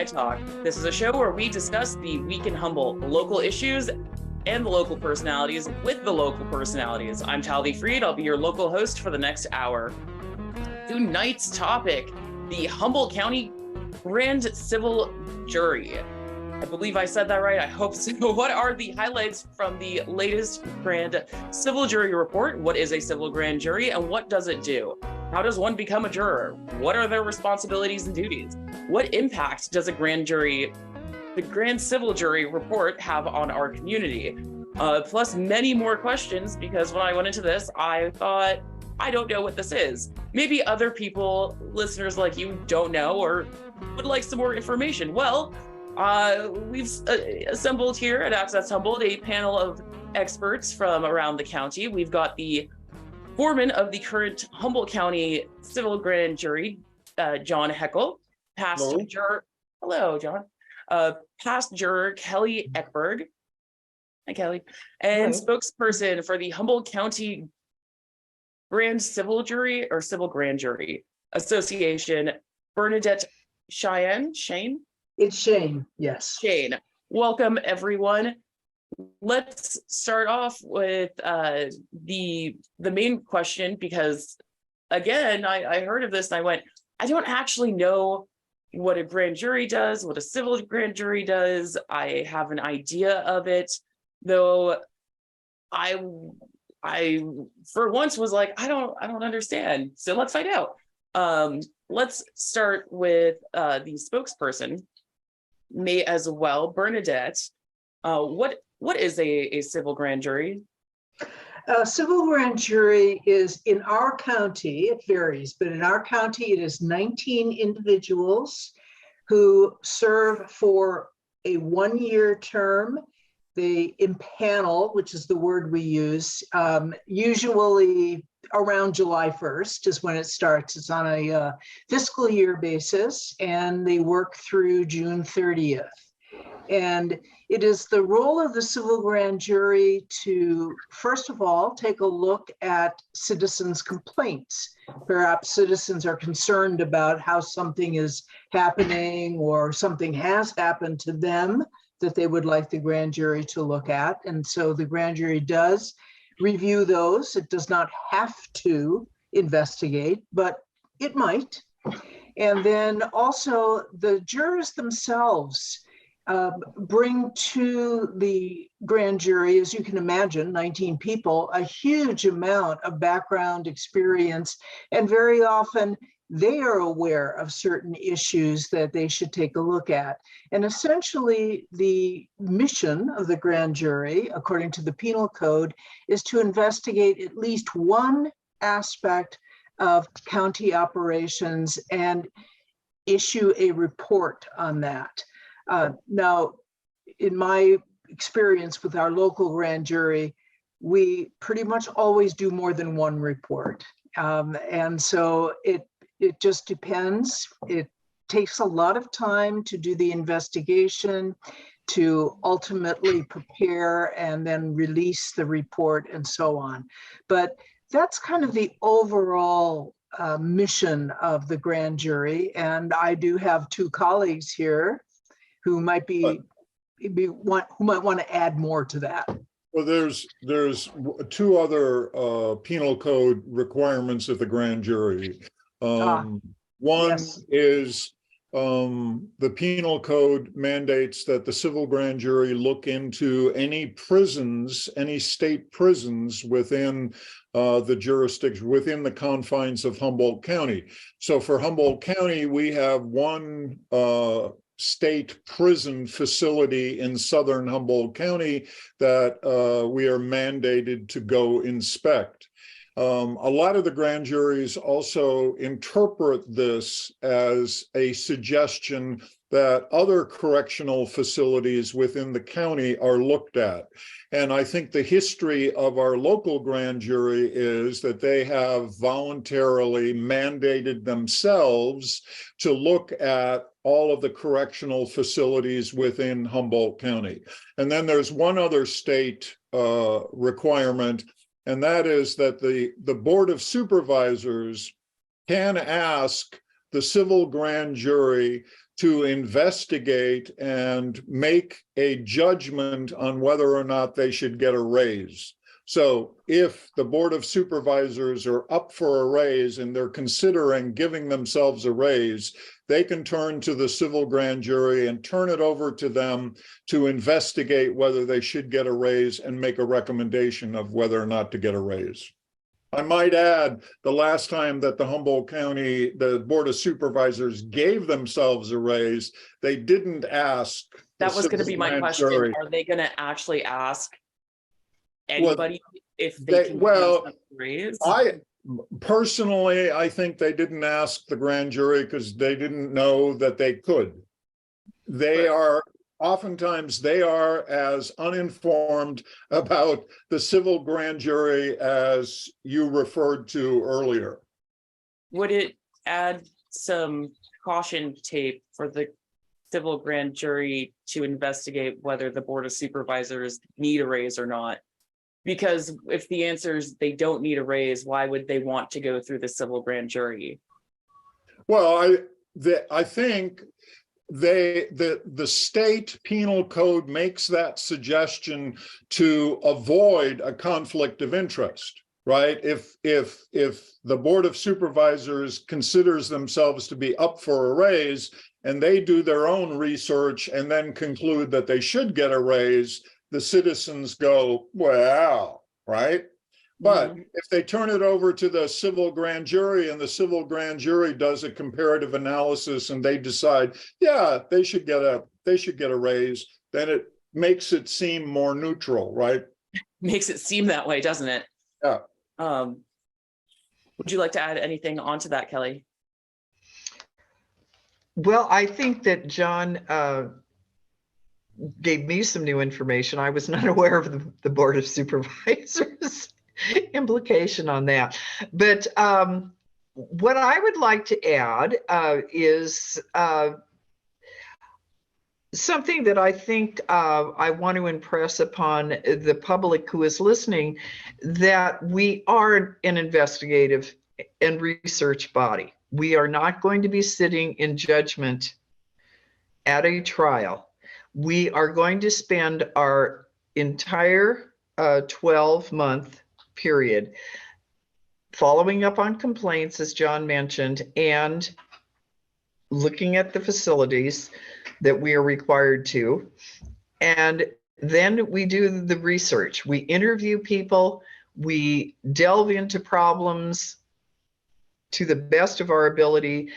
Talk. This is a show where we discuss the week in Humboldt, the local issues and the local personalities with the local personalities. I'm Talvi Freed. I'll be your local host for the next hour. Tonight's topic, the Humboldt County Grand Civil Jury. I believe I said that right. I hope so. What are the highlights from the latest Grand Civil Jury report? What is a civil grand jury and what does it do? How does one become a juror? What are their responsibilities and duties? What impact does the Grand Civil Jury report have on our community? Plus many more questions, because when I went into this, I thought, I don't know what this is. Maybe other people, listeners like you, don't know or would like some more information. Well, we've assembled here at Access Humboldt a panel of experts from around the county. We've got the foreman of the current Humboldt County Civil Grand Jury, John Heckel, past juror, hello, John, past juror Kelly Eckberg, hi Kelly, and spokesperson for the Humboldt County Grand Civil Jury or Civil Grand Jury Association, Bernadette Cheyne. It's Cheyne, yes. Cheyne. Welcome, everyone. Let's start off with the main question, because again, I heard of this and I went, I don't actually know what a grand jury does, what a civil grand jury does. I have an idea of it, though I for once was like, I don't understand. So let's find out. Let's start with the spokesperson, may as well, Bernadette. What is a civil grand jury? A civil grand jury is, in our county, it varies, but in our county, it is 19 individuals who serve for a one-year term. They impanel, which is the word we use, usually around July 1st is when it starts. It's on a fiscal year basis, and they work through June 30th. And it is the role of the civil grand jury to, first of all, take a look at citizens' complaints. Perhaps citizens are concerned about how something is happening or something has happened to them that they would like the grand jury to look at. And so the grand jury does review those. It does not have to investigate, but it might. And then also the jurors themselves bring to the grand jury, as you can imagine, 19 people, a huge amount of background experience, and very often they are aware of certain issues that they should take a look at. And essentially, the mission of the grand jury, according to the penal code, is to investigate at least one aspect of county operations and issue a report on that. Now, in my experience with our local grand jury, we pretty much always do more than one report. And so it just depends. It takes a lot of time to do the investigation, to ultimately prepare and then release the report and so on. But that's kind of the overall mission of the grand jury. And I do have two colleagues here who might want to add more to that. Well, there's two other penal code requirements of the grand jury. One yes. is the penal code mandates that the civil grand jury look into any prisons, any state prisons within the jurisdiction, within the confines of Humboldt County. So for Humboldt County, we have one state prison facility in southern Humboldt County that we are mandated to go inspect. A lot of the grand juries also interpret this as a suggestion that other correctional facilities within the county are looked at. And I think the history of our local grand jury is that they have voluntarily mandated themselves to look at all of the correctional facilities within Humboldt County. And then there's one other state requirement, and that is that the Board of Supervisors can ask the civil grand jury to investigate and make a judgment on whether or not they should get a raise. So if the Board of Supervisors are up for a raise and they're considering giving themselves a raise, they can turn to the civil grand jury and turn it over to them to investigate whether they should get a raise and make a recommendation of whether or not to get a raise. I might add, the last time that the Humboldt County, the Board of Supervisors gave themselves a raise, they didn't ask. That was going to be my question. Jury. Are they going to actually ask anybody if they can well, give themselves a raise? Personally, I think they didn't ask the grand jury because they didn't know that they could. Oftentimes they are as uninformed about the civil grand jury as you referred to earlier. Would it add some caution tape for the civil grand jury to investigate whether the Board of Supervisors need a raise or not? Because if the answer is they don't need a raise, why would they want to go through the civil grand jury? Well, I think the state penal code makes that suggestion to avoid a conflict of interest, right? If the Board of Supervisors considers themselves to be up for a raise and they do their own research and then conclude that they should get a raise, the citizens go, well, right? But if they turn it over to the civil grand jury and the civil grand jury does a comparative analysis and they decide, yeah, they should get a raise, then it makes it seem more neutral, right? Makes it seem that way, doesn't it? Yeah. Would you like to add anything onto that, Kelly? Well, I think that John gave me some new information. I was not aware of the Board of Supervisors implication on that. But what I would like to add is something that I think I want to impress upon the public who is listening, that we are an investigative and research body. We are not going to be sitting in judgment at a trial. We are going to spend our entire 12-month period following up on complaints, as John mentioned, and looking at the facilities that we are required to. And then we do the research. We interview people. We delve into problems to the best of our ability.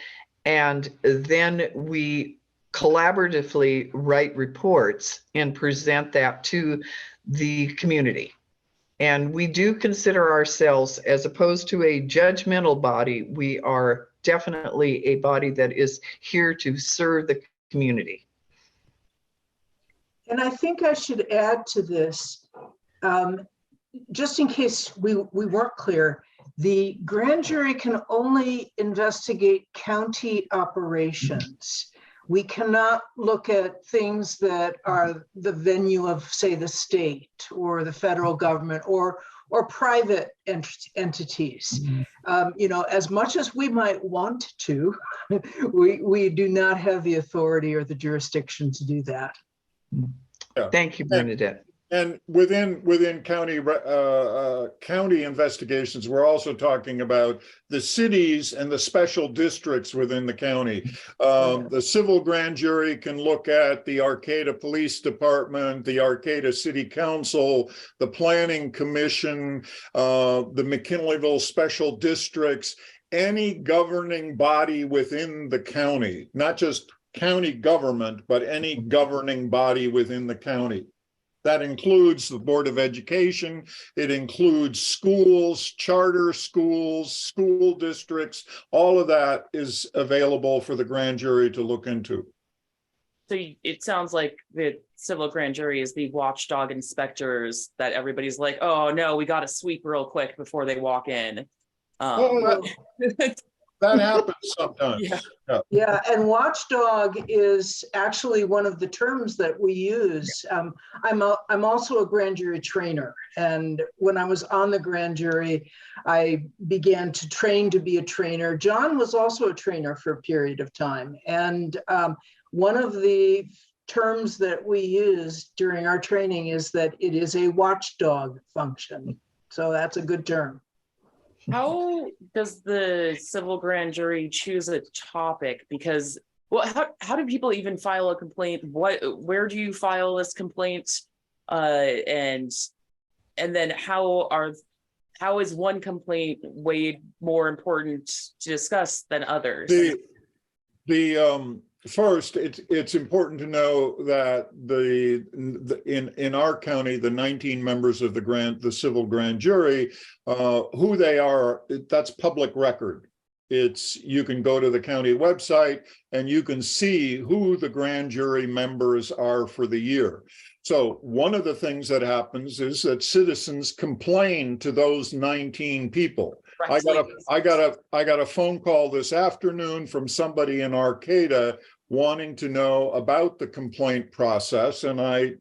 And then we collaboratively write reports and present that to the community. And we do consider ourselves, as opposed to a judgmental body, we are definitely a body that is here to serve the community. And I think I should add to this, just in case we weren't clear, the grand jury can only investigate county operations. We cannot look at things that are the venue of, say, the state or the federal government or private entities. You know, as much as we might want to, we do not have the authority or the jurisdiction to do that. Yeah. Thank you, Bernadette. And within county investigations, we're also talking about the cities and the special districts within the county. The civil grand jury can look at the Arcata Police Department, the Arcata City Council, the Planning Commission, the McKinleyville Special Districts, any governing body within the county, not just county government, but any governing body within the county. That includes the Board of Education. It includes schools, charter schools, school districts. All of that is available for the grand jury to look into. So it sounds like the civil grand jury is the watchdog inspectors that everybody's like, oh no, we got to sweep real quick before they walk in. that happens sometimes. Yeah. Yeah, and watchdog is actually one of the terms that we use. I'm also a grand jury trainer, and when I was on the grand jury, I began to train to be a trainer. John was also a trainer for a period of time, and one of the terms that we use during our training is that it is a watchdog function. So that's a good term. How does the civil grand jury choose a topic? Because, well, how do people even file a complaint? Where do you file this complaint? And then how is one complaint weighed more important to discuss than others? First, it's important to know that in our county, the 19 members of the civil grand jury, who they are, that's public record. You can go to the county website and you can see who the grand jury members are for the year. So one of the things that happens is that citizens complain to those 19 people. I got a phone call this afternoon from somebody in Arcata wanting to know about the complaint process, and I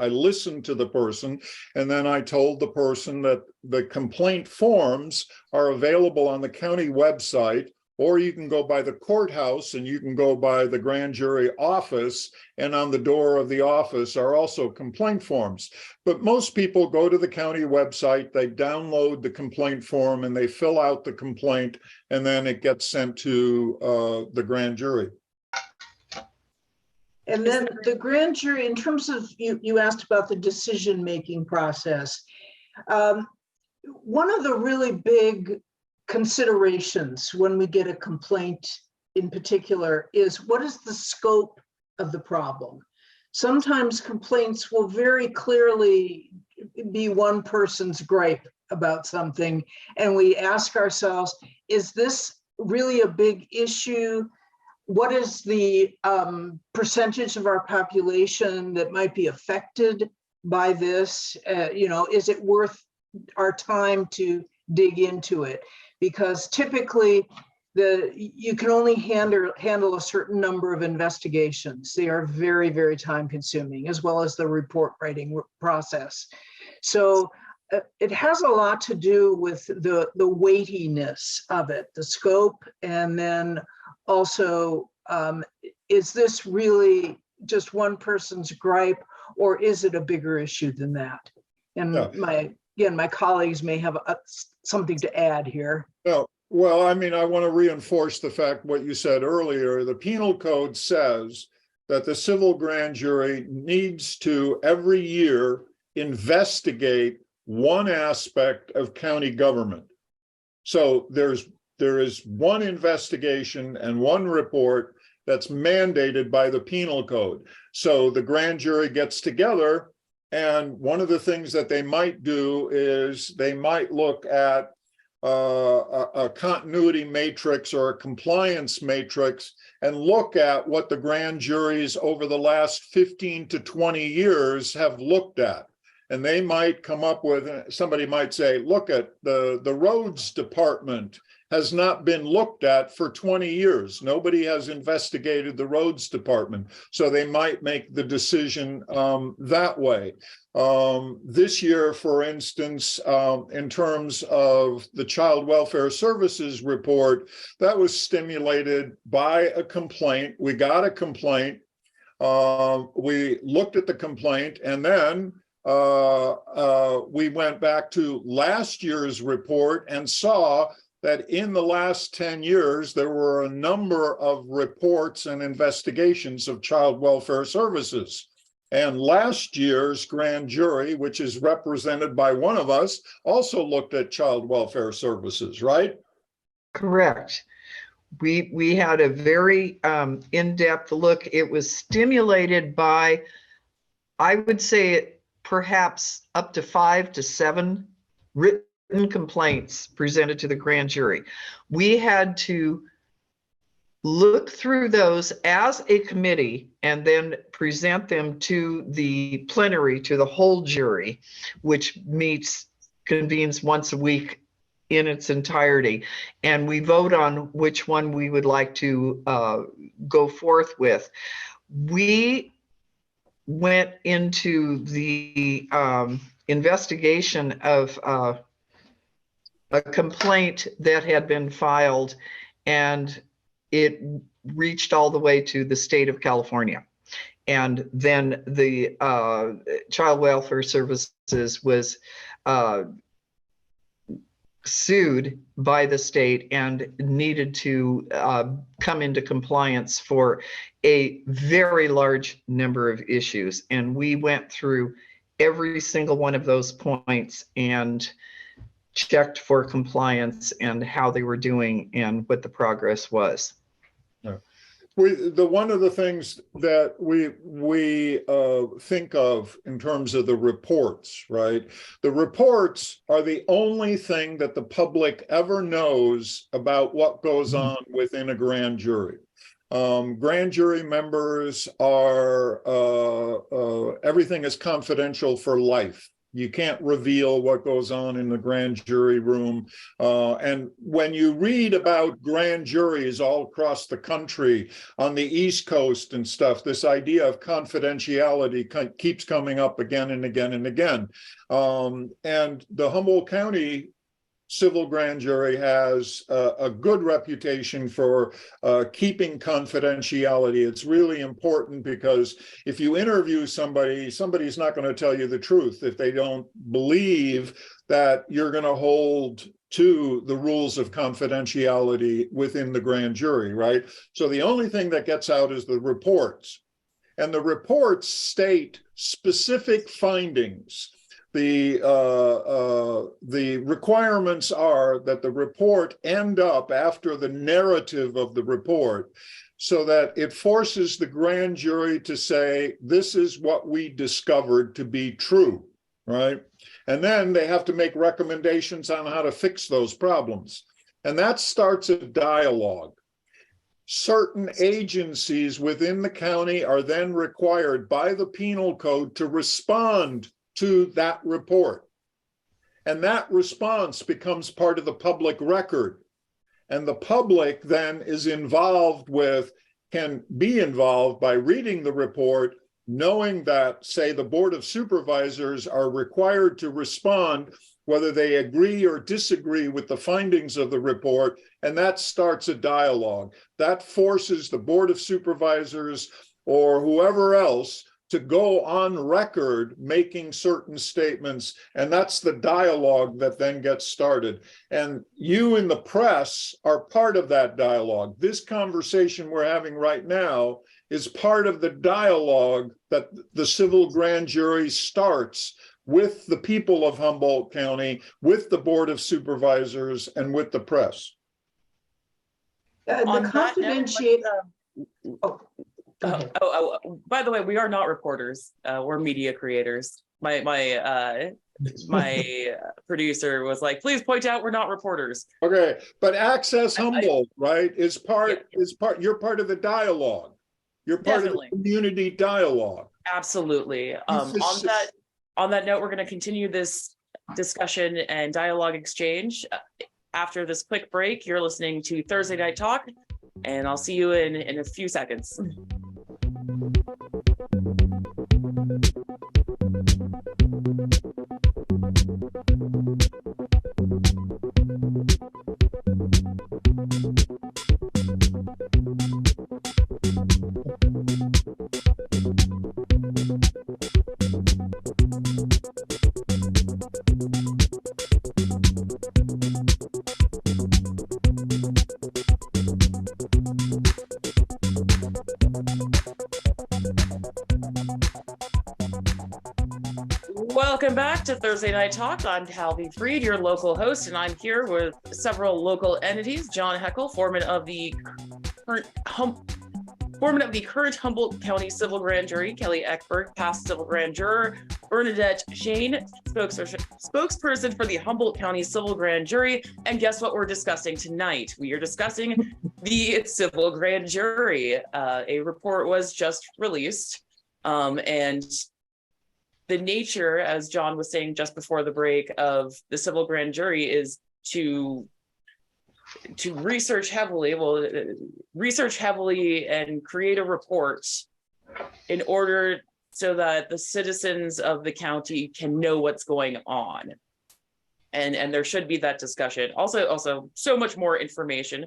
listened to the person, and then I told the person that the complaint forms are available on the county website, or you can go by the courthouse and you can go by the grand jury office, and on the door of the office are also complaint forms. But most people go to the county website, they download the complaint form and they fill out the complaint, and then it gets sent to the grand jury. And then the grand jury, in terms of, you asked about the decision-making process. One of the really big considerations when we get a complaint in particular is, what is the scope of the problem? Sometimes complaints will very clearly be one person's gripe about something, and we ask ourselves, is this really a big issue? What is the percentage of our population that might be affected by this? Is it worth our time to dig into it? Because typically you can only handle a certain number of investigations. They are very, very time consuming, as well as the report writing process. So it has a lot to do with the weightiness of it, the scope, and then also, is this really just one person's gripe, or is it a bigger issue than that? And my colleagues may have something to add here. Well, I mean, I want to reinforce the fact what you said earlier. The penal code says that the civil grand jury needs to every year investigate one aspect of county government. So there is one investigation and one report that's mandated by the penal code. So the grand jury gets together, and one of the things that they might do is they might look at a continuity matrix or a compliance matrix and look at what the grand juries over the last 15 to 20 years have looked at. And they might come up with, somebody might say, look at the roads department has not been looked at for 20 years. Nobody has investigated the roads department. So they might make the decision that way. This year, for instance, in terms of the Child Welfare Services report, that was stimulated by a complaint. We got a complaint. We looked at the complaint, and then we went back to last year's report and saw that in the last 10 years, there were a number of reports and investigations of child welfare services. And last year's grand jury, which is represented by one of us, also looked at child welfare services, right? Correct. We had a very in-depth look. It was stimulated by, I would say, perhaps up to 5 to 7 written complaints presented to the grand jury. We had to look through those as a committee and then present them to the plenary, to the whole jury, which convenes once a week in its entirety, and we vote on which one we would like to go forth with. We went into the investigation of a complaint that had been filed, and it reached all the way to the state of California. And then the Child Welfare Services was sued by the state and needed to come into compliance for a very large number of issues. And we went through every single one of those points and checked for compliance and how they were doing and what the progress was. One of the things that we think of in terms of the reports, right? The reports are the only thing that the public ever knows about what goes on within a grand jury. Grand jury members are, everything is confidential for life. You can't reveal what goes on in the grand jury room. And when you read about grand juries all across the country, on the East Coast and stuff, this idea of confidentiality keeps coming up again and again and again. And the Humboldt County civil grand jury has a good reputation for keeping confidentiality. It's really important because if you interview somebody, somebody's not going to tell you the truth if they don't believe that you're going to hold to the rules of confidentiality within the grand jury, right? So the only thing that gets out is the reports. And the reports state specific findings. The requirements are that the report end up after the narrative of the report so that it forces the grand jury to say, this is what we discovered to be true, right? And then they have to make recommendations on how to fix those problems. And that starts a dialogue. Certain agencies within the county are then required by the penal code to respond to that report. And that response becomes part of the public record. And the public then is involved with, can be involved by reading the report, knowing that, say, the Board of Supervisors are required to respond whether they agree or disagree with the findings of the report, and that starts a dialogue. That forces the Board of Supervisors or whoever else to go on record making certain statements, and that's the dialogue that then gets started. And you in the press are part of that dialogue. This conversation we're having right now is part of the dialogue that the civil grand jury starts with the people of Humboldt County, with the Board of Supervisors, and with the press. The confidentiality. By the way, we are not reporters. We're media creators. My producer was like, please point out we're not reporters. Okay, but Access Humboldt, right, is part, you're part of the dialogue. You're part Definitely. of the community dialogue. Absolutely. On that note, we're going to continue this discussion and dialogue exchange after this quick break. You're listening to Thursday Night Talk, and I'll see you in a few seconds. Welcome back to Thursday Night Talk. I'm Talvi Freed, your local host, and I'm here with several local entities. John Heckel, foreman of the current Humboldt County Civil Grand Jury; Kelly Eckberg, past Civil Grand Juror; Bernadette, Cheyne, spokesperson for the Humboldt County Civil Grand Jury. And guess what we're discussing tonight? We are discussing the Civil Grand Jury. A report was just released, and the nature, as John was saying just before the break, of the civil grand jury is to research heavily, and create a report in order so that the citizens of the county can know what's going on. And there should be that discussion. Also so much more information.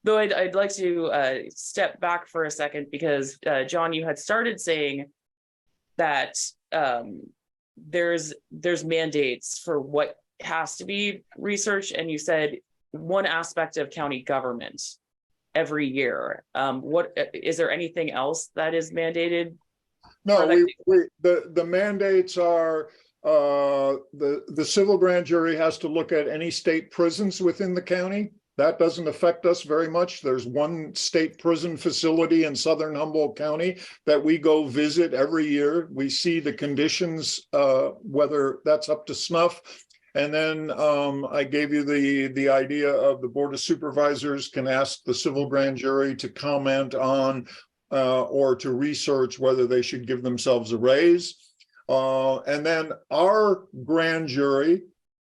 Though I'd like to step back for a second, because John, you had started saying that there's mandates for what has to be researched, and you said one aspect of county government every year. What is there anything else that is mandated? No, the mandates are the civil grand jury has to look at any state prisons within the county. That doesn't affect us very much. There's one state prison facility in southern Humboldt County that we go visit every year. We see the conditions, whether that's up to snuff. And then I gave you the idea of the Board of Supervisors can ask the civil grand jury to comment on or to research whether they should give themselves a raise. And then our grand jury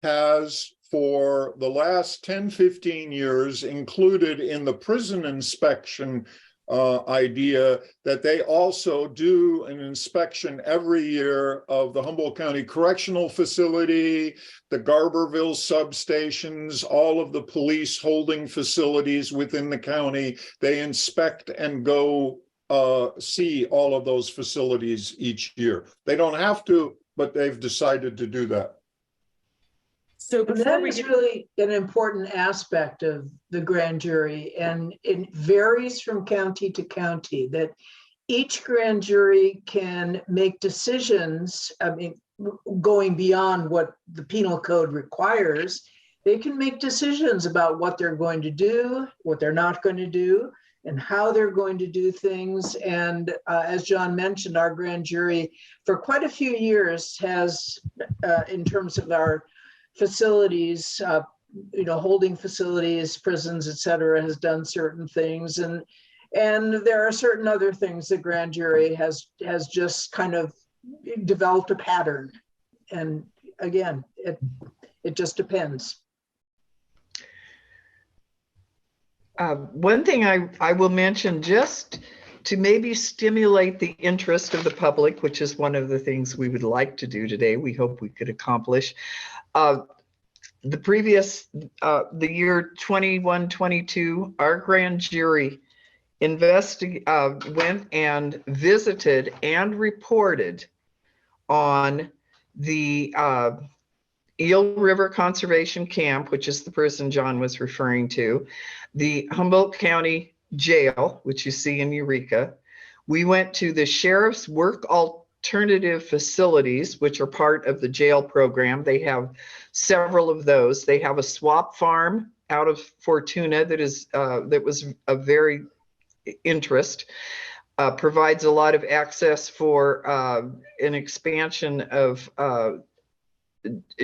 has, for the last 10-15 years, included in the prison inspection idea that they also do an inspection every year of the Humboldt County Correctional Facility, the Garberville substations, all of the police holding facilities within the county. They inspect and go see all of those facilities each year. They don't have to, but they've decided to do that. So that is really an important aspect of the grand jury, and it varies from county to county, that each grand jury can make decisions. I mean, going beyond what the penal code requires, they can make decisions about what they're going to do, what they're not going to do, and how they're going to do things. And as John mentioned, our grand jury for quite a few years has, in terms of our facilities, holding facilities, prisons, et cetera, has done certain things. And there are certain other things the grand jury has just kind of developed a pattern. And again, it just depends. One thing I will mention, just to maybe stimulate the interest of the public, which is one of the things we would like to do today, we hope we could accomplish. The year 21-22, our grand jury went and visited and reported on the Eel River Conservation Camp, which is the prison John was referring to, the Humboldt County Jail, which you see in Eureka. We went to the Sheriff's Work Alternative Facilities, which are part of the jail program. They have several of those. They have a swap farm out of Fortuna that was of very interest. Provides a lot of access for an expansion of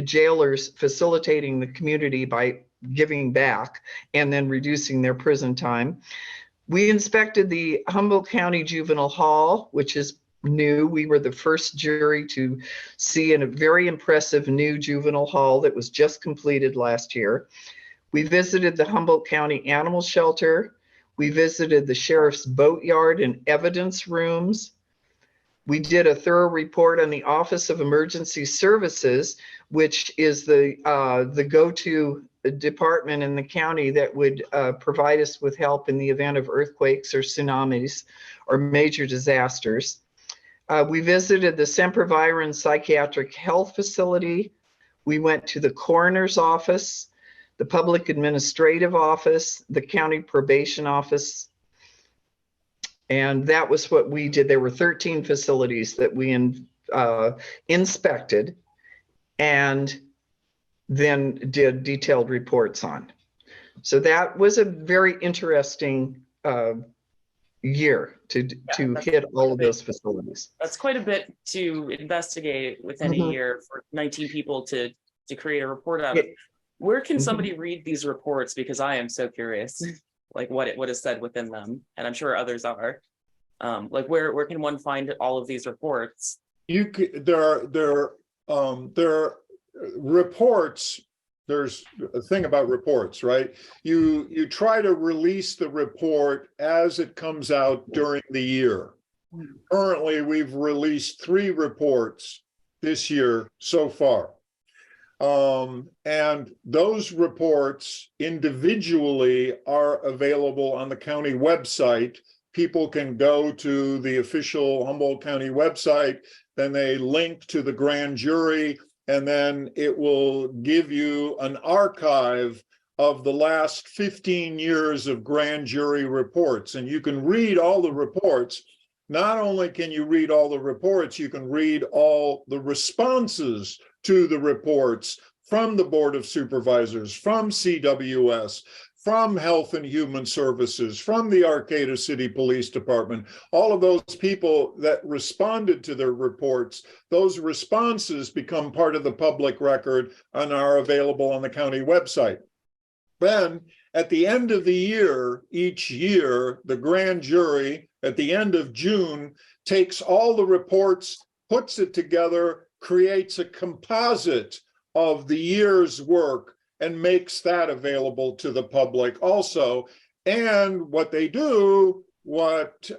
jailers facilitating the community by giving back and then reducing their prison time. We inspected the Humboldt County Juvenile Hall, which is new. We were the first jury to see a very impressive new juvenile hall that was just completed last year. We visited the Humboldt County Animal Shelter. We visited the Sheriff's Boatyard and evidence rooms. We did a thorough report on the Office of Emergency Services, which is the go-to department in the county that would provide us with help in the event of earthquakes or tsunamis or major disasters. We visited the Semper Viren Psychiatric Health Facility. We went to the coroner's office, the public administrative office, the county probation office. And that was what we did. There were 13 facilities that we inspected and then did detailed reports on. So that was a very interesting year to hit all of those facilities. That's quite a bit to investigate within a year for 19 people to create a report out of. Where can somebody read these reports? Because I am so curious, like what is said within them, and I'm sure others are. Like where can one find all of these reports? There are reports there's a thing about reports, right? You try to release the report as it comes out during the year. Currently, we've released 3 reports this year so far. And those reports individually are available on the county website. People can go to the official Humboldt County website, then they link to the grand jury, and then it will give you an archive of the last 15 years of grand jury reports. And you can read all the reports. Not only can you read all the reports, you can read all the responses to the reports from the Board of Supervisors, from CWS, from Health and Human Services, from the Arcata City Police Department, all of those people that responded to their reports. Those responses become part of the public record and are available on the county website. Then, at the end of the year, each year, the grand jury, at the end of June, takes all the reports, puts it together, creates a composite of the year's work, and makes that available to the public also. And what they do, what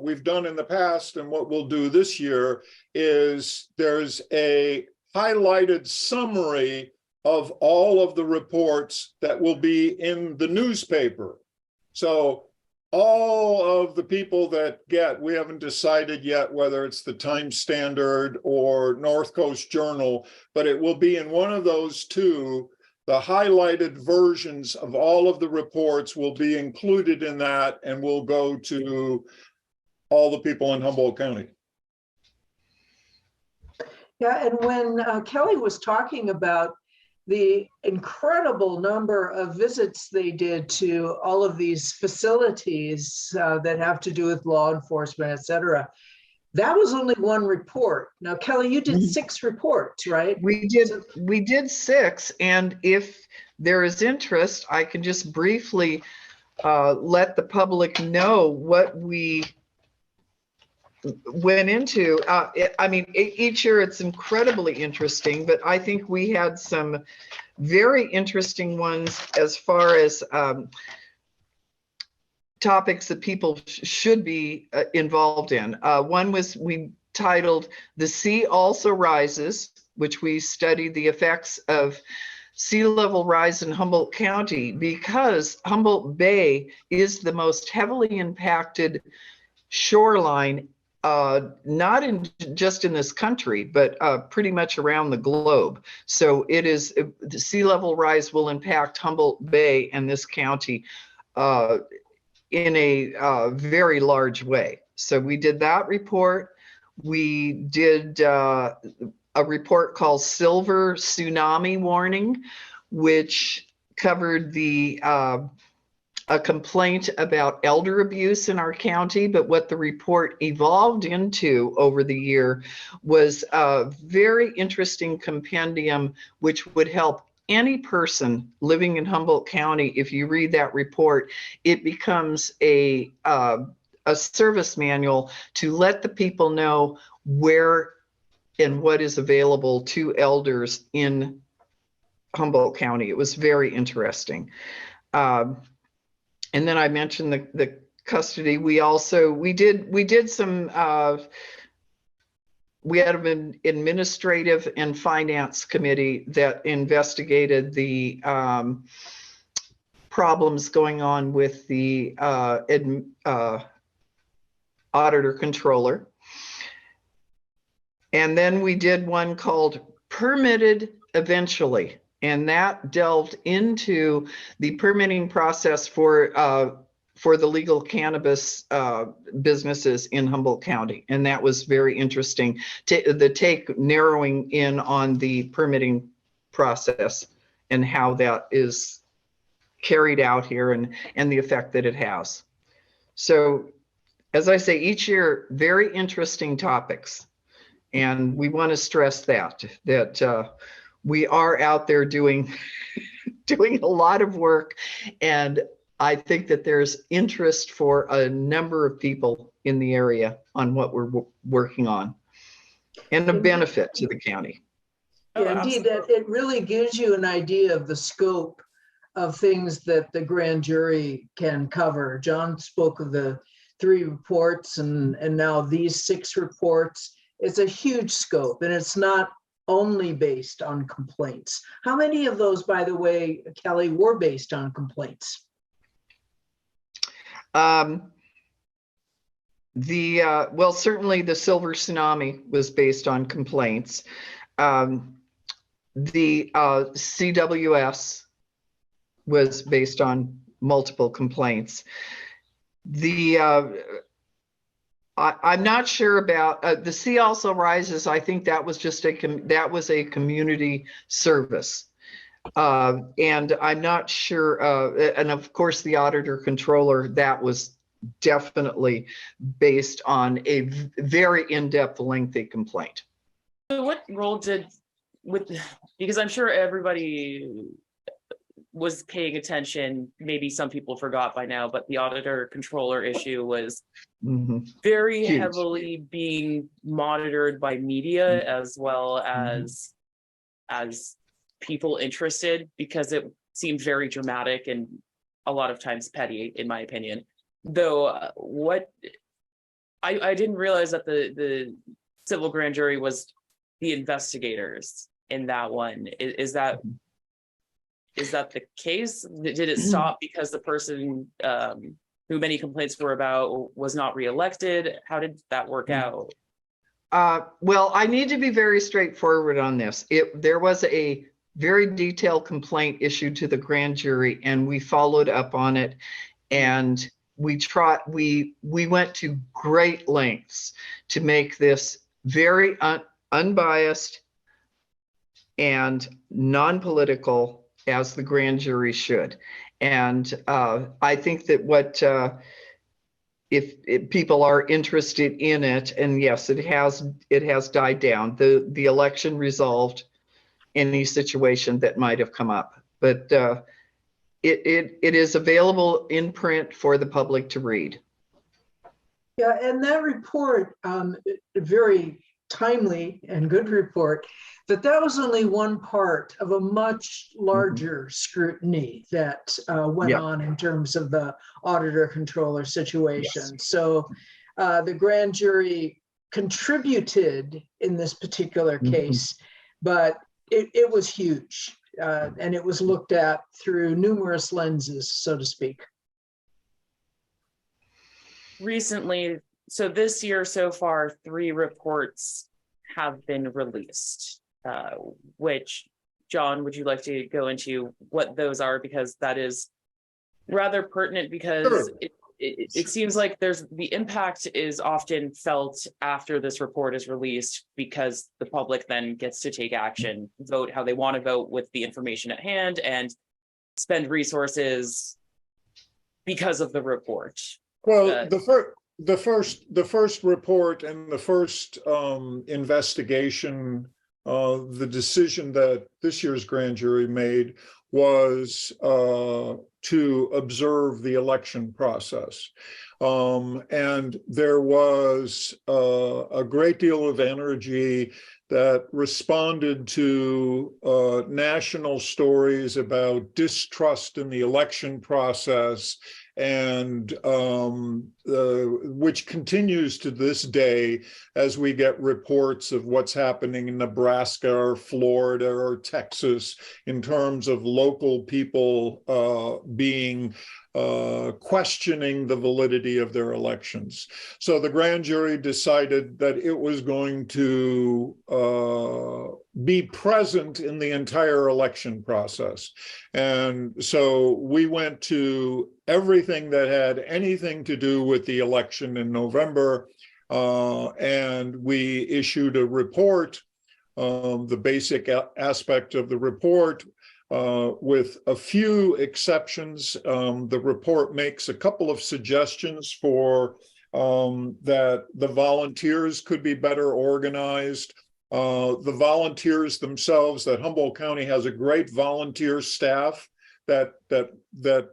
we've done in the past and what we'll do this year, is there's a highlighted summary of all of the reports that will be in the newspaper. So all of the people that we haven't decided yet whether it's the Times Standard or North Coast Journal, but it will be in one of those two. The highlighted versions of all of the reports will be included in that and will go to all the people in Humboldt County. Yeah, and when Kelly was talking about the incredible number of visits they did to all of these facilities that have to do with law enforcement, et cetera, that was only one report. Now, Kelly, you did 6 reports, right? We did 6, and if there is interest, I can just briefly let the public know what we went into. I mean, each year it's incredibly interesting, but I think we had some very interesting ones as far as topics that people should be involved in. One was we titled "The Sea Also Rises," which we studied the effects of sea level rise in Humboldt County, because Humboldt Bay is the most heavily impacted shoreline, not just in this country, but pretty much around the globe. So it is, the sea level rise will impact Humboldt Bay and this county in a very large way. So we did that report. We did a report called Silver Tsunami Warning, which covered a complaint about elder abuse in our county. But what the report evolved into over the year was a very interesting compendium, which would help any person living in Humboldt County. If you read that report, it becomes a service manual to let the people know where and what is available to elders in Humboldt County. It was very interesting. And then I mentioned the custody. We did some. We had an administrative and finance committee that investigated the problems going on with the auditor controller. And then we did one called Permitted Eventually, and that delved into the permitting process for the legal cannabis businesses in Humboldt County. And that was very interesting, the take narrowing in on the permitting process and how that is carried out here and the effect that it has. So as I say, each year, very interesting topics. And we want to stress that we are out there doing a lot of work, and I think that there's interest for a number of people in the area on what we're working on, and a benefit to the county. Oh, Yeah, indeed, that it really gives you an idea of the scope of things that the grand jury can cover. John spoke of the 3 reports and now these 6 reports. It's a huge scope, and it's not only based on complaints. How many of those, by the way, Kelly, were based on complaints? Well, certainly the Silver Tsunami was based on complaints. The CWS was based on multiple complaints. I'm not sure about the Sea Also Rises. I think that was just a community service, and I'm not sure. And of course, the auditor controller, that was definitely based on a very in-depth, lengthy complaint. So what role because I'm sure everybody was paying attention, maybe some people forgot by now, but the auditor controller issue was very Huge. heavily being monitored by media as well as people interested, because it seemed very dramatic and a lot of times petty, in my opinion. Though I didn't realize that the civil grand jury was the investigators in that one. Is that the case? Did it stop because the person who many complaints were about was not reelected? How did that work out? Well, I need to be very straightforward on this. There was a very detailed complaint issued to the grand jury, and we followed up on it, and we went to great lengths to make this very unbiased and non-political, as the grand jury should. And I think that if people are interested in it, and yes, it has died down. The election resolved any situation that might have come up, but it is available in print for the public to read. Yeah, and that report, very timely and good report, that was only one part of a much larger scrutiny that went on in terms of the auditor controller situation. Yes. So the grand jury contributed in this particular case, but it was huge, and it was looked at through numerous lenses, so to speak. Recently, so this year so far, 3 reports have been released, which, John, would you like to go into what those are? Because that is rather pertinent, because it seems like the impact is often felt after this report is released, because the public then gets to take action, vote how they want to vote with the information at hand, and spend resources because of the report. Well, the first report and the first investigation, the decision that this year's grand jury made was to observe the election process. And there was a great deal of energy that responded to national stories about distrust in the election process, and which continues to this day as we get reports of what's happening in Nebraska or Florida or Texas in terms of local people questioning the validity of their elections. So the grand jury decided that it was going to be present in the entire election process. And so we went to everything that had anything to do with the election in November, and we issued a report. The basic aspect of the report, with a few exceptions, the report makes a couple of suggestions for that the volunteers could be better organized. The volunteers themselves, that Humboldt County has a great volunteer staff that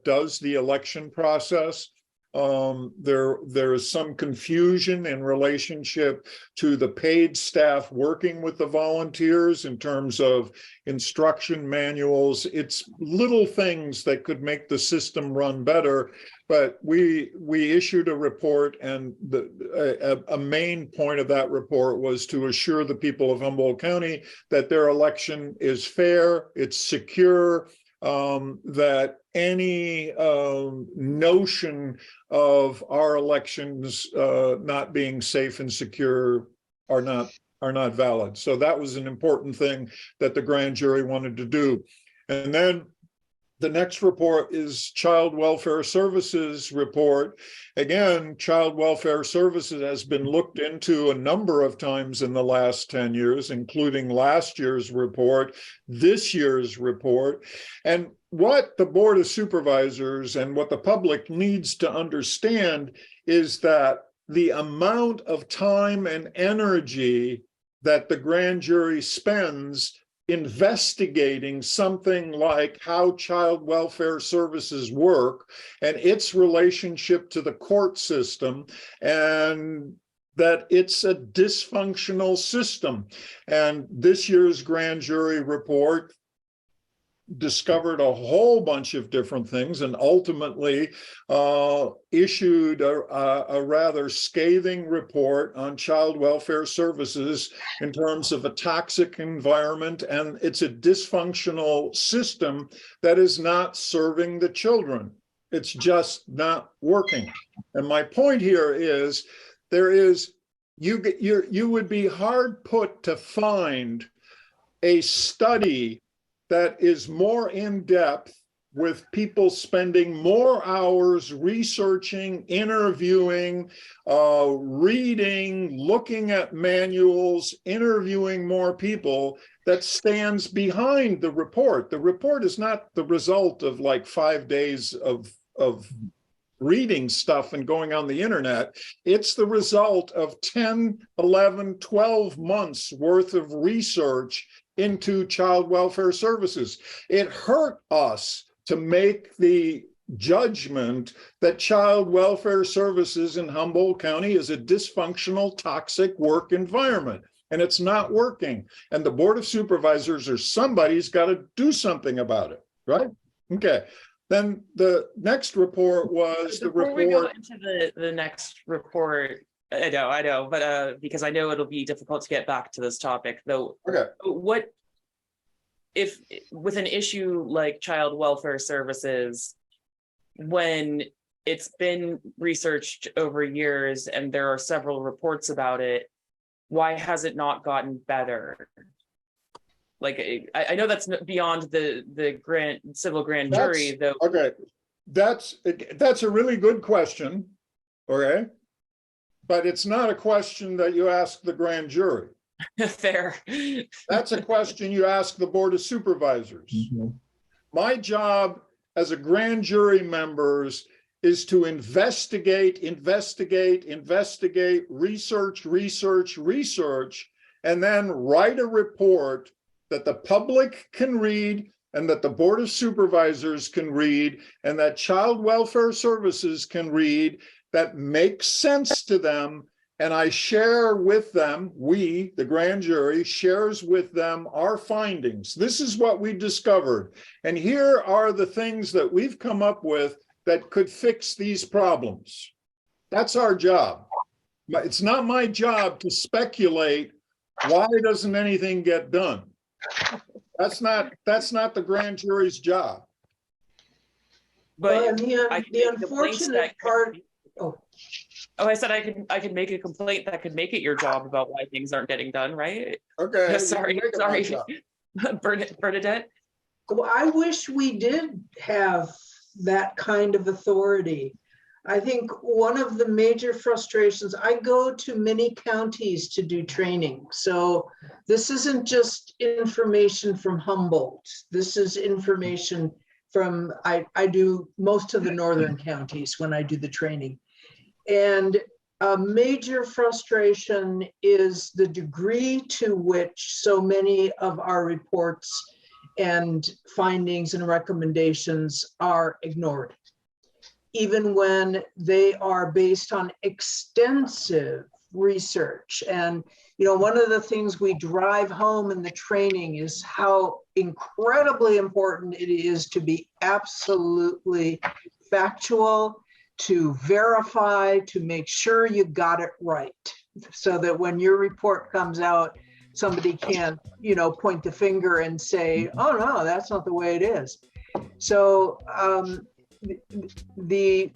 does the election process. There is some confusion in relationship to the paid staff working with the volunteers in terms of instruction manuals. It's little things that could make the system run better. But we issued a report, and a main point of that report was to assure the people of Humboldt County that their election is fair, it's secure, that any notion of our elections not being safe and secure are not valid. So that was an important thing that the grand jury wanted to do. And then the next report is Child Welfare Services report. Again, Child Welfare Services has been looked into a number of times in the last 10 years, including last year's report, this year's report. And what the Board of Supervisors and what the public needs to understand is that the amount of time and energy that the grand jury spends investigating something like how child welfare services work and its relationship to the court system, and that it's a dysfunctional system. And this year's grand jury report discovered a whole bunch of different things and ultimately issued a rather scathing report on child welfare services in terms of a toxic environment, and it's a dysfunctional system that is not serving the children. It's just not working. And my point here is you would be hard put to find a study that is more in-depth, with people spending more hours researching, interviewing, reading, looking at manuals, interviewing more people, that stands behind the report. The report is not the result of like 5 days of reading stuff and going on the internet. It's the result of 10, 11, 12 months worth of research into child welfare services. It hurt us to make the judgment that child welfare services in Humboldt County is a dysfunctional, toxic work environment, and it's not working. And the Board of Supervisors or somebody's got to do something about it, right? Okay. Then the next report was the report. Before we go into the next report, I know, but because I know it'll be difficult to get back to this topic, though. Okay. What if with an issue like child welfare services, when it's been researched over years and there are several reports about it, why has it not gotten better? Like, I know that's beyond the civil grand jury, though. Okay, that's a really good question. Okay. But it's not a question that you ask the grand jury. Fair. That's a question you ask the Board of Supervisors. Mm-hmm. My job as a grand jury member is to investigate, research, and then write a report that the public can read and that the Board of Supervisors can read and that Child Welfare Services can read, that makes sense to them, and I share with them, we, the grand jury, shares with them our findings. This is what we discovered, and here are the things that we've come up with that could fix these problems. That's our job. It's not my job to speculate why doesn't anything get done. That's not the grand jury's job. But the unfortunate part. I said I could make a complaint that could make it your job about why things aren't getting done, right? Okay. Sorry. Bernadette. Well, I wish we did have that kind of authority. I think one of the major frustrations, I go to many counties to do training. So this isn't just information from Humboldt. This is information from, I do most of the northern counties when I do the training. And a major frustration is the degree to which so many of our reports and findings and recommendations are ignored. even when they are based on extensive research. And, one of the things we drive home in the training is how incredibly important it is to be absolutely factual, to verify, to make sure you got it right, so that when your report comes out, somebody can't, point the finger and say, oh no, that's not the way it is. So the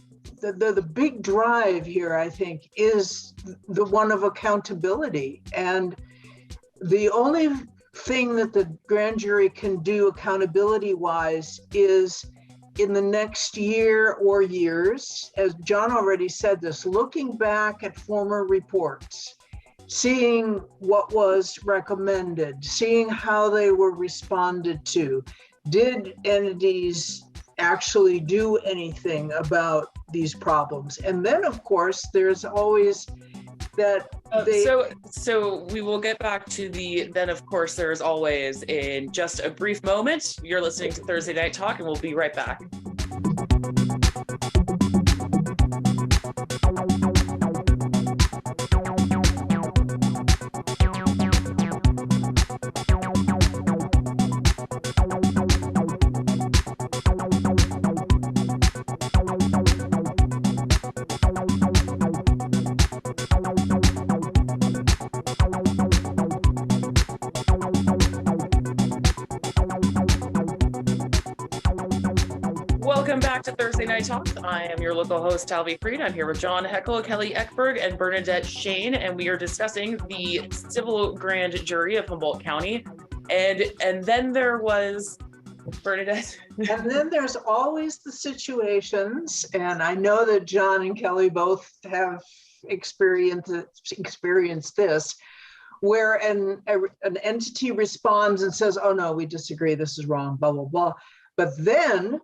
big drive here, I think, is the one of accountability. And the only thing that the grand jury can do accountability wise is in the next year or years, as John already said this, looking back at former reports, seeing what was recommended, seeing how they were responded to. Did entities actually do anything about these problems? And then, of course, there's always that so we will get back to then of course there's always in just a brief moment. You're listening to Thursday Night Talk, and we'll be right back. Welcome back to Thursday Night Talk. I am your local host, Talvi Freed. I'm here with John Heckel, Kelly Eckberg, and Bernadette Cheyne, and we are discussing the civil grand jury of Humboldt County. And then there was Bernadette. And then there's always the situations, and I know that John and Kelly both have experienced this, where an entity responds and says, oh no, we disagree, this is wrong, blah, blah, blah. But then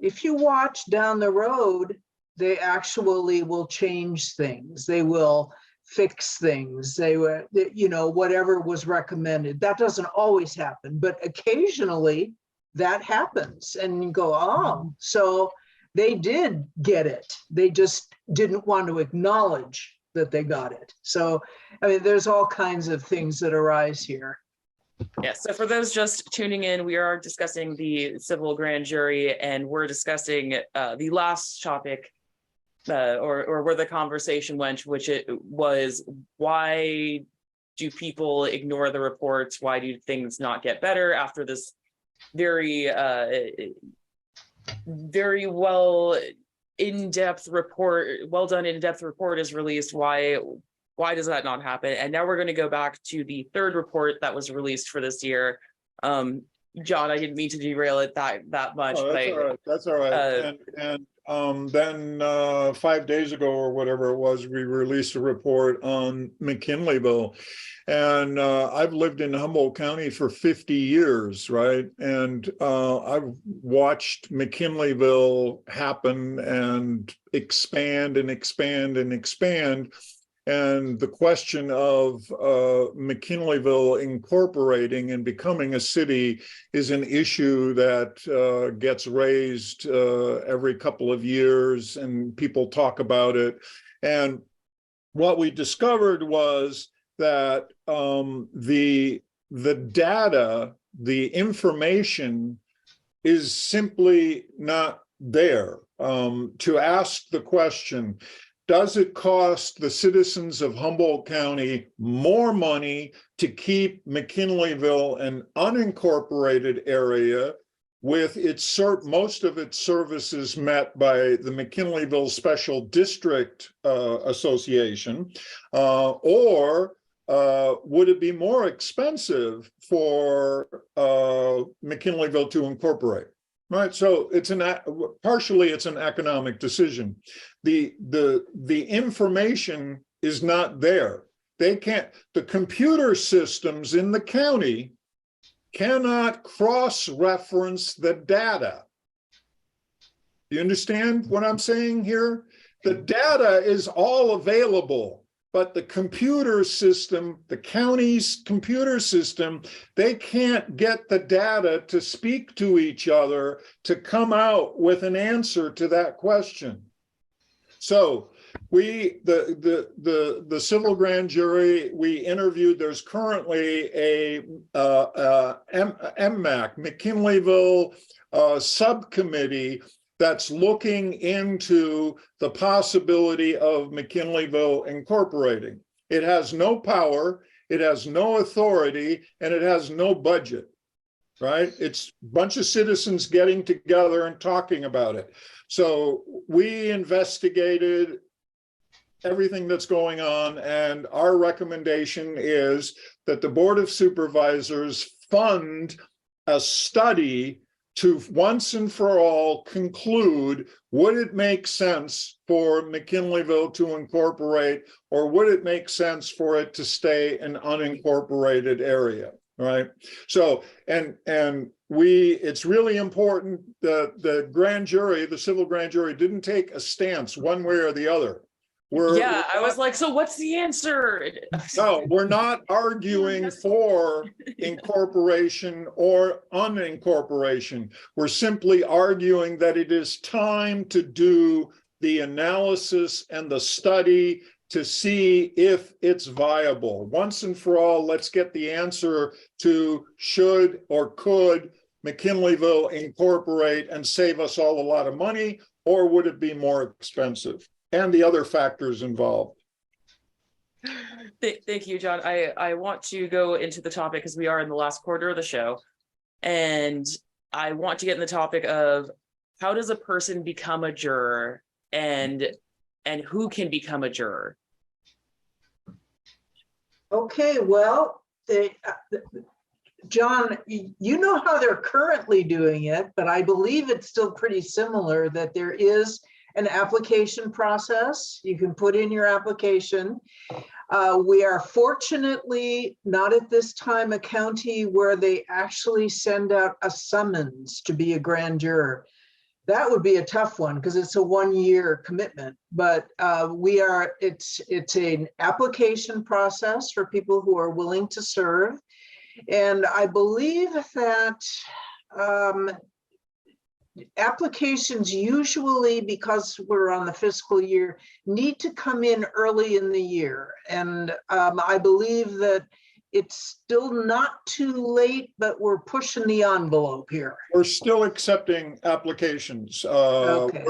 if you watch down the road, they actually will change things. They will fix things. They were, whatever was recommended. That doesn't always happen, but occasionally that happens. And you go, oh, so they did get it. They just didn't want to acknowledge that they got it. So, I mean, there's all kinds of things that arise here. Yeah, so for those just tuning in, we are discussing the civil grand jury, and we're discussing the last topic, or where the conversation went, which it was, why do people ignore the reports? Why do things not get better after this very well done in-depth report is released? Why does that not happen? And now we're going to go back to the third report that was released for this year. John, I didn't mean to derail it that much. Oh, that's all right. That's all right. Then 5 days ago or whatever it was, we released a report on McKinleyville. And I've lived in Humboldt County for 50 years, right? And I've watched McKinleyville happen and expand and expand and expand. And the question of McKinleyville incorporating and becoming a city is an issue that gets raised every couple of years, and people talk about it. And what we discovered was that the data, the information is simply not there. To ask the question, does it cost the citizens of Humboldt County more money to keep McKinleyville an unincorporated area with most of its services met by the McKinleyville Special District Association, or would it be more expensive for McKinleyville to incorporate? Right, so it's partially it's an economic decision. The information is not there. The computer systems in the county cannot cross-reference the data. You understand what I'm saying here? The data is all available. but the computer system, the county's computer system, they can't get the data to speak to each other to come out with an answer to that question. So the civil grand jury, we interviewed, there's currently a MMAC, McKinleyville subcommittee that's looking into the possibility of McKinleyville incorporating. It has no power, it has no authority, and it has no budget, right? It's a bunch of citizens getting together and talking about it. So we investigated everything that's going on, and our recommendation is that the Board of Supervisors fund a study to once and for all conclude, would it make sense for McKinleyville to incorporate, or would it make sense for it to stay an unincorporated area, right? So, it's really important that the grand jury, the civil grand jury, didn't take a stance one way or the other. I was like, so what's the answer? No, we're not arguing for incorporation or unincorporation. We're simply arguing that it is time to do the analysis and the study to see if it's viable. Once and for all, let's get the answer to should or could McKinleyville incorporate and save us all a lot of money, or would it be more expensive? And the other factors involved. Thank you, John. I want to go into the topic because we are in the last quarter of the show. And I want to get in the topic of how does a person become a juror, and who can become a juror? Okay, well, John, you know how they're currently doing it, but I believe it's still pretty similar, that there is an application process. You can put in your application. We are fortunately not at this time a county where they actually send out a summons to be a grand juror. That would be a tough one because it's a one-year commitment, but it's an application process for people who are willing to serve. And I believe that applications usually, because we're on the fiscal year, need to come in early in the year. And I believe that it's still not too late, but we're pushing the envelope here. We're still accepting applications. Okay.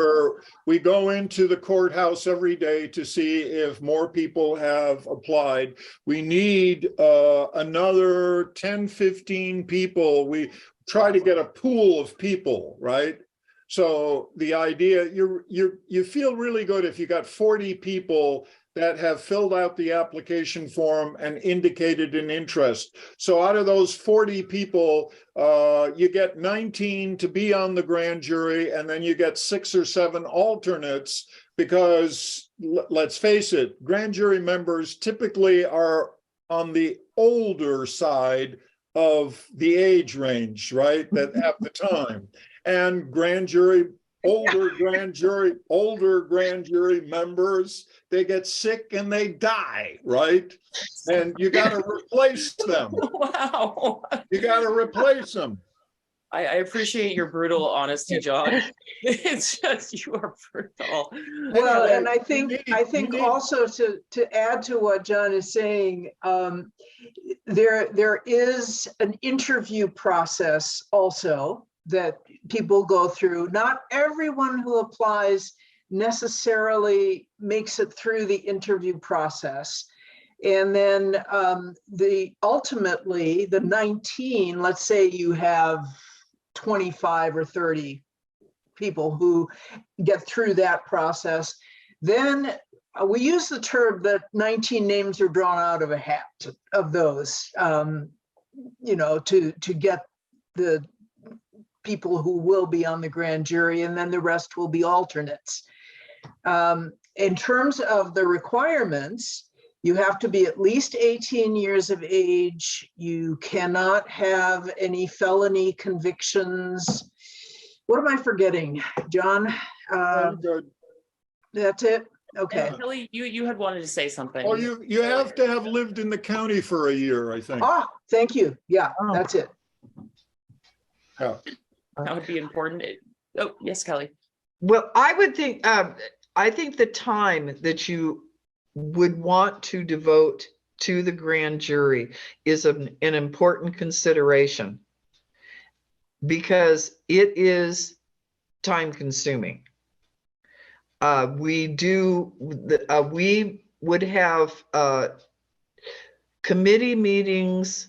We go into the courthouse every day to see if more people have applied. We need another 10, 15 people. We try to get a pool of people, right? So the idea, you feel really good if you got 40 people that have filled out the application form and indicated an interest. So out of those 40 people, you get 19 to be on the grand jury, and then you get 6 or 7 alternates, because let's face it, grand jury members typically are on the older side of the age range, right? That at the time. And older grand jury members, they get sick and they die, right? And you got to replace them. Wow. You got to replace them. I appreciate your brutal honesty, John. It's just, you are brutal. Well, and I think also to add to what John is saying, there is an interview process also that people go through. Not everyone who applies necessarily makes it through the interview process. And then ultimately the 19, let's say you have 25 or 30 people who get through that process, then we use the term that 19 names are drawn out of a hat of those, to get the people who will be on the grand jury, and then the rest will be alternates. In terms of the requirements, you have to be at least 18 years of age. You cannot have any felony convictions. What am I forgetting, John? Good. That's it? Okay. And Kelly, you had wanted to say something. Oh, you have to have lived in the county for a year, I think. Ah, thank you. Yeah, Oh. that's it. Yeah. That would be important. Oh, yes, Kelly. Well, I would think, I think the time that you would want to devote to the grand jury is an important consideration because it is time consuming. We would have committee meetings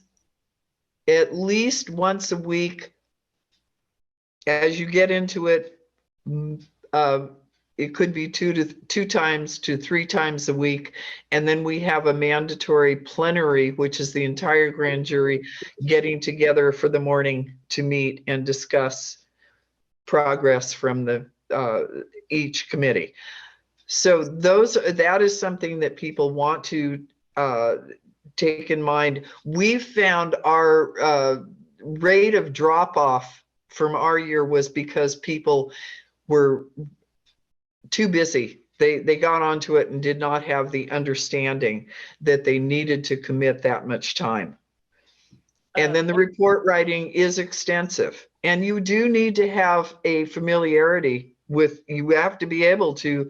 at least once a week. As you get into it, it could be two times to three times a week. And then we have a mandatory plenary, which is the entire grand jury getting together for the morning to meet and discuss progress from the each committee. So that is something that people want to take in mind. We've found our rate of drop off from our year was because people were too busy. They got onto it and did not have the understanding that they needed to commit that much time. And then the report writing is extensive. And you do need to have a familiarity with, you have to be able to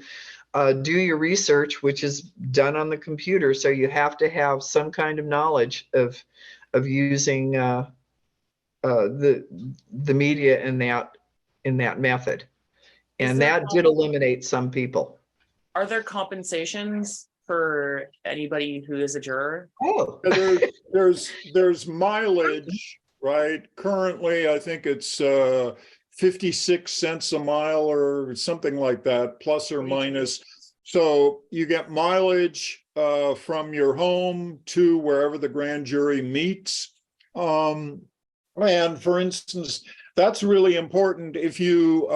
do your research, which is done on the computer. So you have to have some kind of knowledge of using the media in that method. And that did eliminate some people. Are there compensations for anybody who is a juror? Oh, There's mileage, right? Currently, I think it's 56 cents a mile or something like that, plus or minus. So you get mileage from your home to wherever the grand jury meets. And for instance, that's really important. If you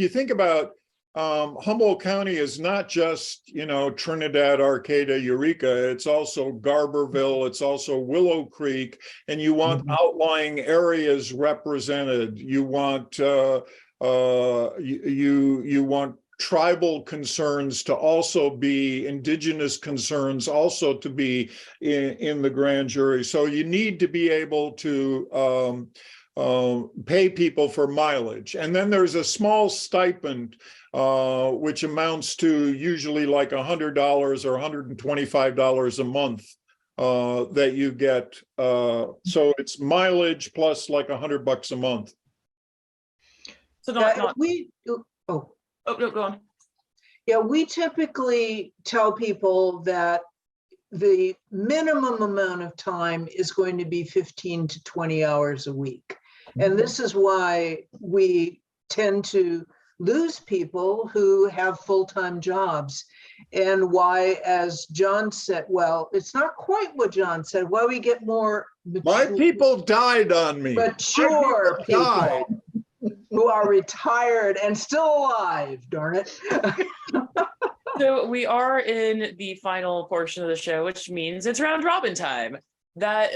think about Humboldt County is not just, Trinidad, Arcata, Eureka. It's also Garberville. It's also Willow Creek, and you want outlying areas represented. You want you want tribal concerns to also be, indigenous concerns also to be in the grand jury. So you need to be able to pay people for mileage, and then there's a small stipend. Which amounts to usually like $100 or $125 a month that you get. So it's mileage plus like $100 a month. So No, go on. Yeah, we typically tell people that the minimum amount of time is going to be 15 to 20 hours a week. And this is why we tend to lose people who have full-time jobs, and why, as John said, well, it's not quite what John said, why we get more My people died on me. mature people who are retired and still alive, darn it. So we are in the final portion of the show, which means it's round robin time. That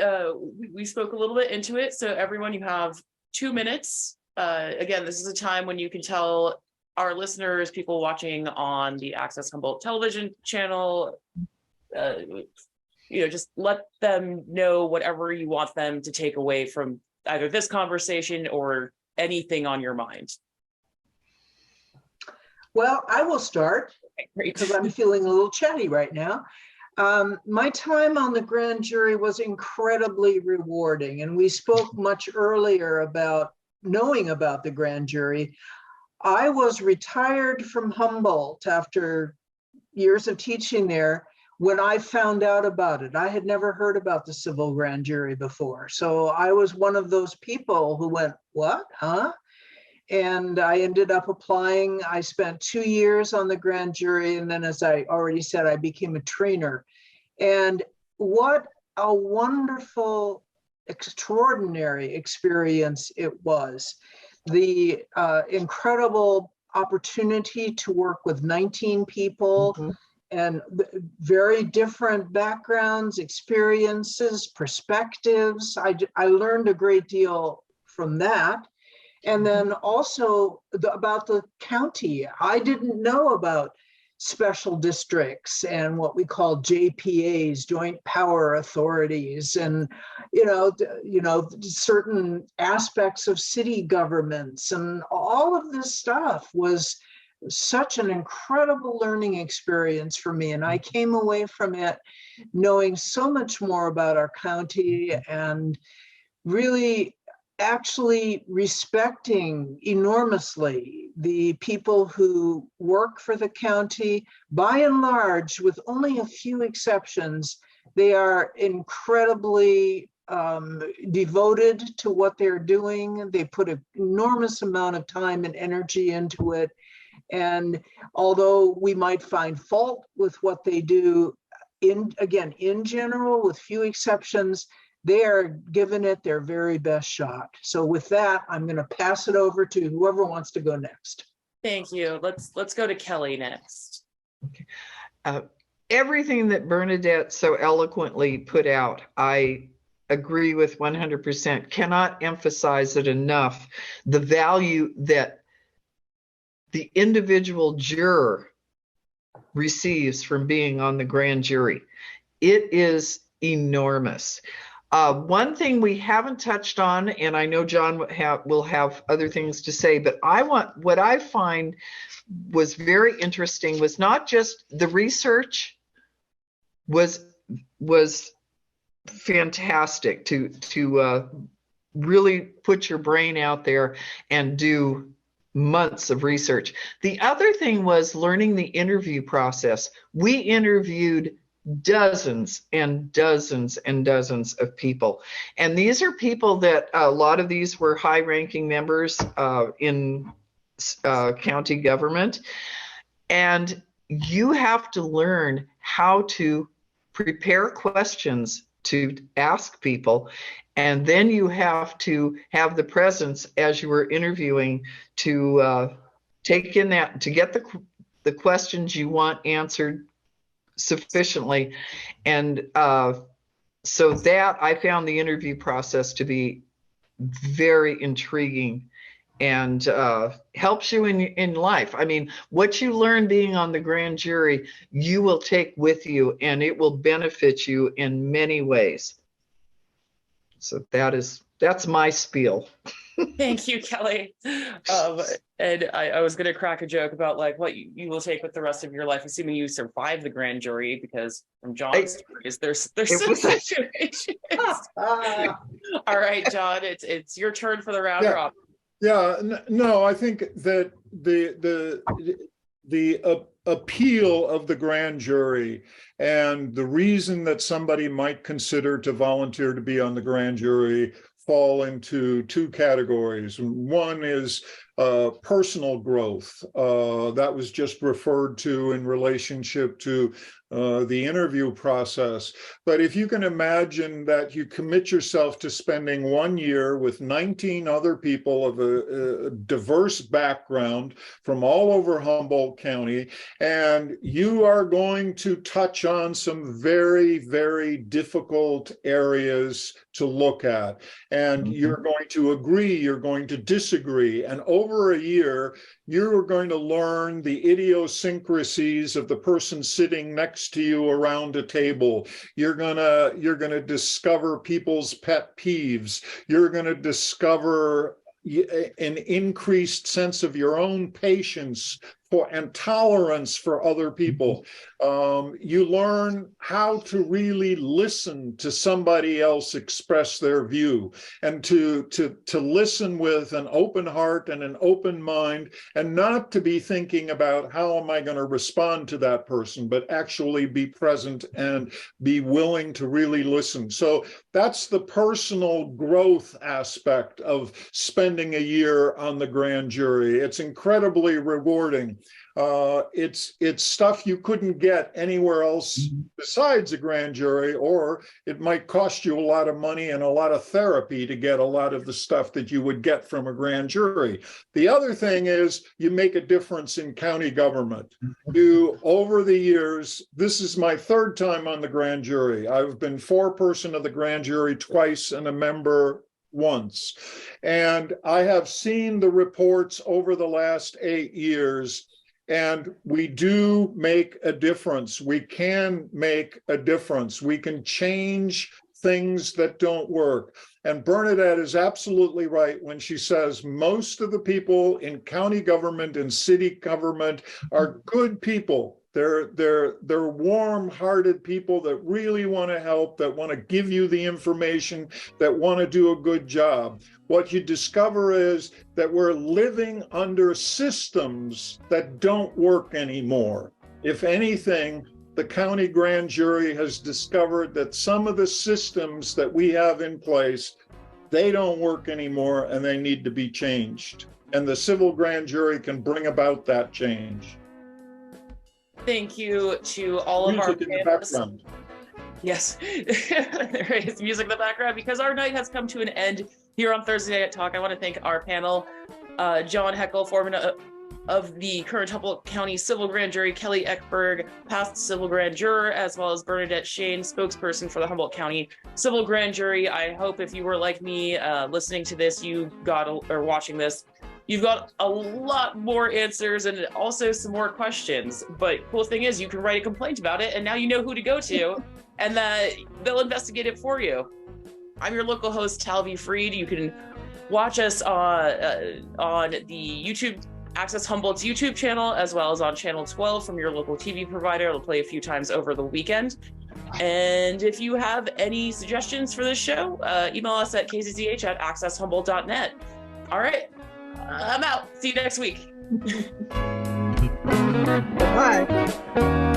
we spoke a little bit into it. So everyone, you have 2 minutes. Again, this is a time when you can tell our listeners, people watching on the Access Humboldt television channel, just let them know whatever you want them to take away from either this conversation or anything on your mind. Well, I will start because I'm feeling a little chatty right now. My time on the grand jury was incredibly rewarding, and we spoke much earlier about knowing about the grand jury. I was retired from Humboldt after years of teaching there when I found out about it. I had never heard about the civil grand jury before. So I was one of those people who went, what, huh? And I ended up applying. I spent 2 years on the grand jury. And then, as I already said, I became a trainer. And what a wonderful, extraordinary experience it was. The incredible opportunity to work with 19 people and very different backgrounds, experiences, perspectives. I learned a great deal from that. And then also about the county. I didn't know about special districts and what we call JPAs, joint power authorities, and certain aspects of city governments, and all of this stuff was such an incredible learning experience for me. And I came away from it knowing so much more about our county and really actually respecting enormously the people who work for the county. By and large, with only a few exceptions, they are incredibly devoted to what they're doing. They put an enormous amount of time and energy into it. And although we might find fault with what they do, in general, with few exceptions, they are giving it their very best shot. So with that, I'm going to pass it over to whoever wants to go next. Thank you. Let's go to Kelly next. Okay. Everything that Bernadette so eloquently put out, I agree with 100%. Cannot emphasize it enough. The value that the individual juror receives from being on the grand jury. It is enormous. One thing we haven't touched on, and I know John will have other things to say, but what I find was very interesting was not just the research was fantastic to really put your brain out there and do months of research. The other thing was learning the interview process. We interviewed dozens and dozens and dozens of people. And these are people that a lot of these were high-ranking members in county government. And you have to learn how to prepare questions to ask people. And then you have to have the presence as you were interviewing to take in that, to get the questions you want answered sufficiently. And so that I found the interview process to be very intriguing and helps you in life. I mean, what you learn being on the grand jury, you will take with you, and it will benefit you in many ways. So that's my spiel. Thank you, Kelly. And I was going to crack a joke about like what you will take with the rest of your life, assuming you survive the grand jury, because from John's stories, there's some situations. All right, John, it's your turn for the round robin. Yeah, no, I think that the appeal of the grand jury and the reason that somebody might consider to volunteer to be on the grand jury fall into two categories. One is personal growth. That was just referred to in relationship to the interview process. But if you can imagine that you commit yourself to spending 1 year with 19 other people of a diverse background from all over Humboldt County, and you are going to touch on some very, very difficult areas to look at. And you're going to agree, you're going to disagree. And over a year, you're going to learn the idiosyncrasies of the person sitting next to you around a table. You're gonna discover people's pet peeves. You're gonna discover an increased sense of your own patience and tolerance for other people. You learn how to really listen to somebody else express their view, and to listen with an open heart and an open mind, and not to be thinking about how am I going to respond to that person, but actually be present and be willing to really listen. So that's the personal growth aspect of spending a year on the grand jury. It's incredibly rewarding. It's stuff you couldn't get anywhere else besides a grand jury, or it might cost you a lot of money and a lot of therapy to get a lot of the stuff that you would get from a grand jury. The other thing is you make a difference in county government. Over the years, this is my third time on the grand jury. I've been foreperson of the grand jury twice and a member once. And I have seen the reports over the last 8 years. And we do make a difference. We can make a difference. We can change things that don't work. And Bernadette is absolutely right when she says most of the people in county government and city government are good people. They're warm-hearted people that really want to help, that want to give you the information, that want to do a good job. What you discover is that we're living under systems that don't work anymore. If anything, the county grand jury has discovered that some of the systems that we have in place, they don't work anymore and they need to be changed. And the civil grand jury can bring about that change. Thank you to all of our panelists. Yes, there is music in the background because our night has come to an end here on Thursday Night Talk. I want to thank our panel, John Heckel, foreman of the current Humboldt County Civil Grand Jury, Kelly Eckberg, past Civil Grand Juror, as well as Bernadette Cheyne, spokesperson for the Humboldt County Civil Grand Jury. I hope if you were like me listening to this, or watching this, you've got a lot more answers and also some more questions. But cool thing is you can write a complaint about it and now you know who to go to and they'll investigate it for you. I'm your local host, Talvi Freed. You can watch us on the YouTube, Access Humboldt's YouTube channel, as well as on channel 12 from your local TV provider. It'll play a few times over the weekend. And if you have any suggestions for this show, email us at kccch@accesshumboldt.net. All right. I'm out. See you next week. Bye.